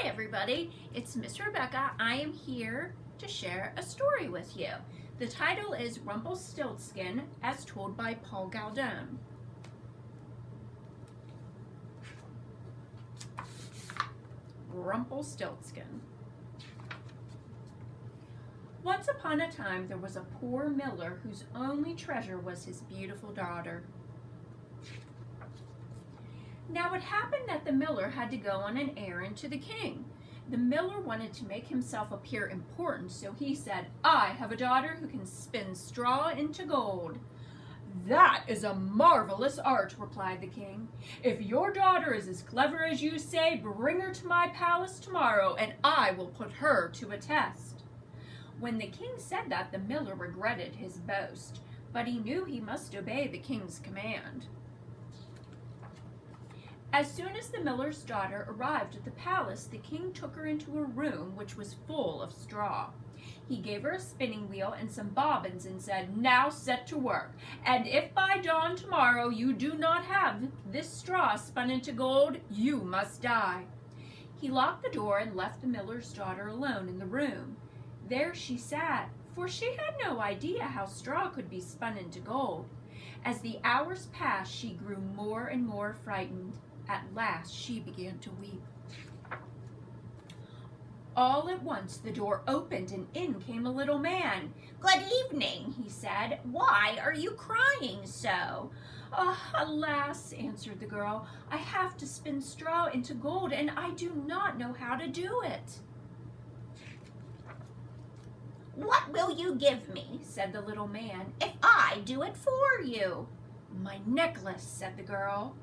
Hi everybody, it's Miss Rebecca. I am here to share a story with you. The title is Rumpelstiltskin as told by Paul Galdone. Rumpelstiltskin. Once upon a time there was a poor miller whose only treasure was his beautiful daughter. Now it happened that the miller had to go on an errand to the king. The miller wanted to make himself appear important, so he said, "I have a daughter who can spin straw into gold." "That is a marvelous art," replied the king. "If your daughter is as clever as you say, bring her to my palace tomorrow, and I will put her to a test." When the king said that, the miller regretted his boast, but he knew he must obey the king's command. As soon as the miller's daughter arrived at the palace, the king took her into a room which was full of straw. He gave her a spinning wheel and some bobbins and said, "Now set to work, and if by dawn tomorrow you do not have this straw spun into gold, you must die." He locked the door and left the miller's daughter alone in the room. There she sat, for she had no idea how straw could be spun into gold. As the hours passed, she grew more and more frightened. At last she began to weep. All at once the door opened and in came a little man. "Good evening," he said. "Why are you crying so?" "Alas," answered the girl, "I have to spin straw into gold and I do not know how to do it." "What will you give me," said the little man, "if I do it for you?" "My necklace," said the girl.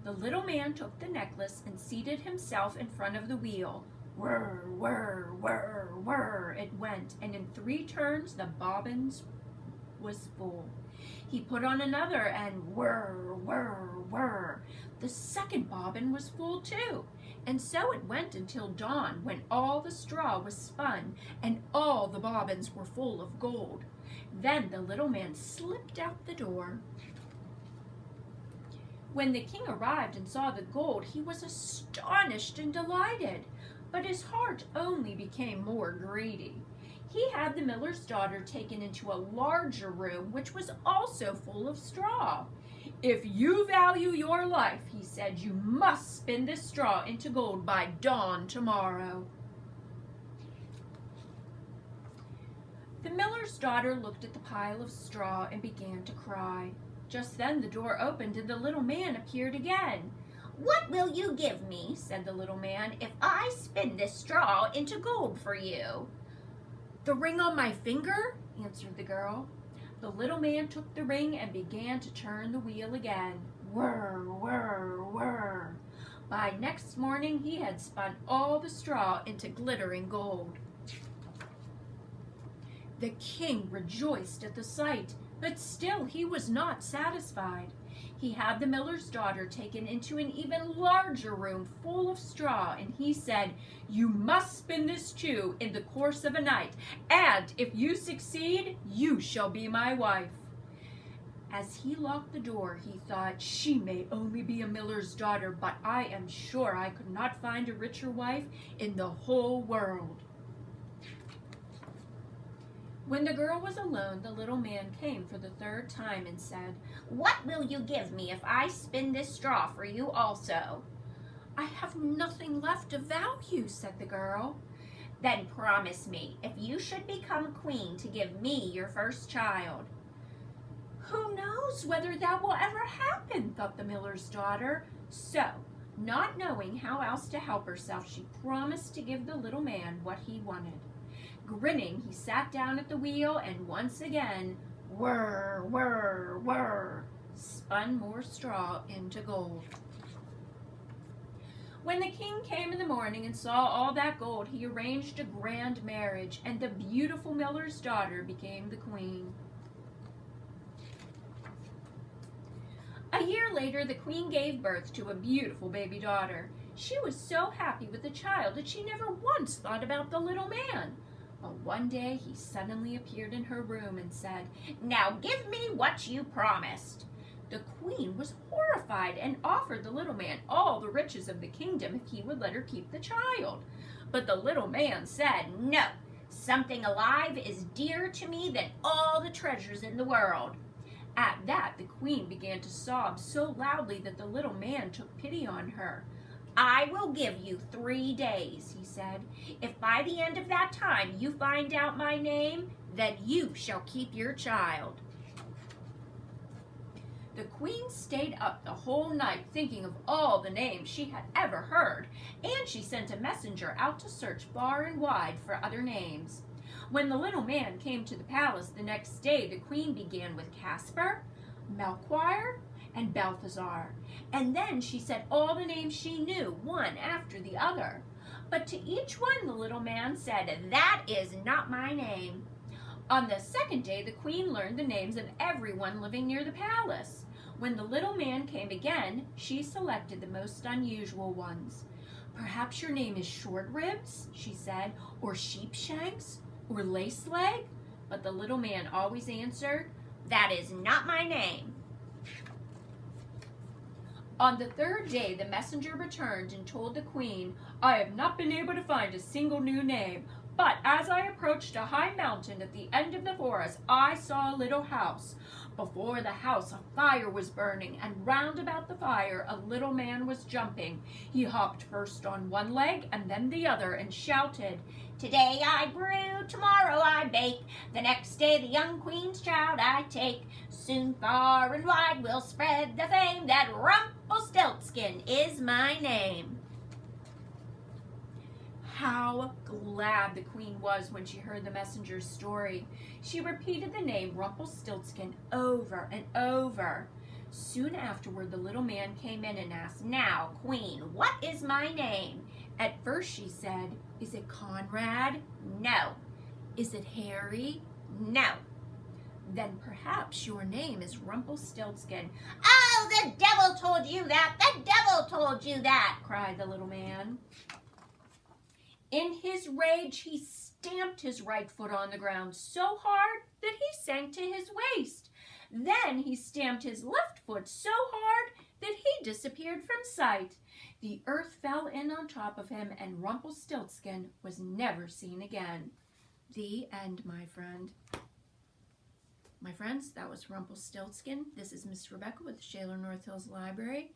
The little man took the necklace and seated himself in front of the wheel. Whir, whir, whir, whir, it went, and in 3 turns the bobbins was full. He put on another, and whir, whir, whir. The second bobbin was full too, and so it went until dawn, when all the straw was spun, and all the bobbins were full of gold. Then the little man slipped out the door. When the king arrived and saw the gold, he was astonished and delighted, but his heart only became more greedy. He had the miller's daughter taken into a larger room, which was also full of straw. "If you value your life," he said, "you must spin this straw into gold by dawn tomorrow." The miller's daughter looked at the pile of straw and began to cry. Just then the door opened and the little man appeared again. "What will you give me," said the little man, "if I spin this straw into gold for you?" "The ring on my finger," answered the girl. The little man took the ring and began to turn the wheel again. Whir, whir, whir. By next morning he had spun all the straw into glittering gold. The king rejoiced at the sight, but still he was not satisfied. He had the miller's daughter taken into an even larger room full of straw, and he said, "You must spin this too in the course of a night, and if you succeed, you shall be my wife." As he locked the door, he thought, "She may only be a miller's daughter, but I am sure I could not find a richer wife in the whole world." When the girl was alone, the little man came for the 3rd time and said, "What will you give me if I spin this straw for you also?" "I have nothing left of value," said the girl. "Then promise me, if you should become queen, to give me your first child." "Who knows whether that will ever happen," thought the miller's daughter. So, not knowing how else to help herself, she promised to give the little man what he wanted. Grinning, he sat down at the wheel and once again, whir, whir, whir, spun more straw into gold. When the king came in the morning and saw all that gold, he arranged a grand marriage, and the beautiful miller's daughter became the queen. A year later, the queen gave birth to a beautiful baby daughter. She was so happy with the child that she never once thought about the little man. But one day he suddenly appeared in her room and said, "Now give me what you promised." The queen was horrified and offered the little man all the riches of the kingdom if he would let her keep the child. But the little man said, "No, something alive is dearer to me than all the treasures in the world." At that, the queen began to sob so loudly that the little man took pity on her. "I will give you 3 days," he said. "If by the end of that time you find out my name, then you shall keep your child." The queen stayed up the whole night thinking of all the names she had ever heard, and she sent a messenger out to search far and wide for other names. When the little man came to the palace the next day, the queen began with Caspar, Melchior, and Balthazar, and then she said all the names she knew, one after the other. But to each one the little man said, "That is not my name." On the second day, the queen learned the names of everyone living near the palace. When the little man came again, she selected the most unusual ones. "Perhaps your name is Short Ribs," she said, "or Sheepshanks, or Lace Leg?" But the little man always answered, "That is not my name." On the third day, the messenger returned and told the queen, "I have not been able to find a single new name, but as I approached a high mountain at the end of the forest, I saw a little house. Before the house a fire was burning, and round about the fire a little man was jumping. He hopped first on one leg and then the other and shouted, 'Today I brew, tomorrow I bake, the next day the young queen's child I take. Soon far and wide will spread the fame that Rumpelstiltskin is my name.'" How glad the queen was when she heard the messenger's story. She repeated the name Rumpelstiltskin over and over. Soon afterward, the little man came in and asked, "Now, queen, what is my name?" At first she said, "Is it Conrad?" "No." "Is it Harry?" "No." "Then perhaps your name is Rumpelstiltskin." "Oh, the devil told you that! The devil told you that!" cried the little man. In his rage, he stamped his right foot on the ground so hard that he sank to his waist. Then he stamped his left foot so hard that he disappeared from sight. The earth fell in on top of him, and Rumpelstiltskin was never seen again. The end, my friend. My friends, that was Rumpelstiltskin. This is Miss Rebecca with the Shaler North Hills Library.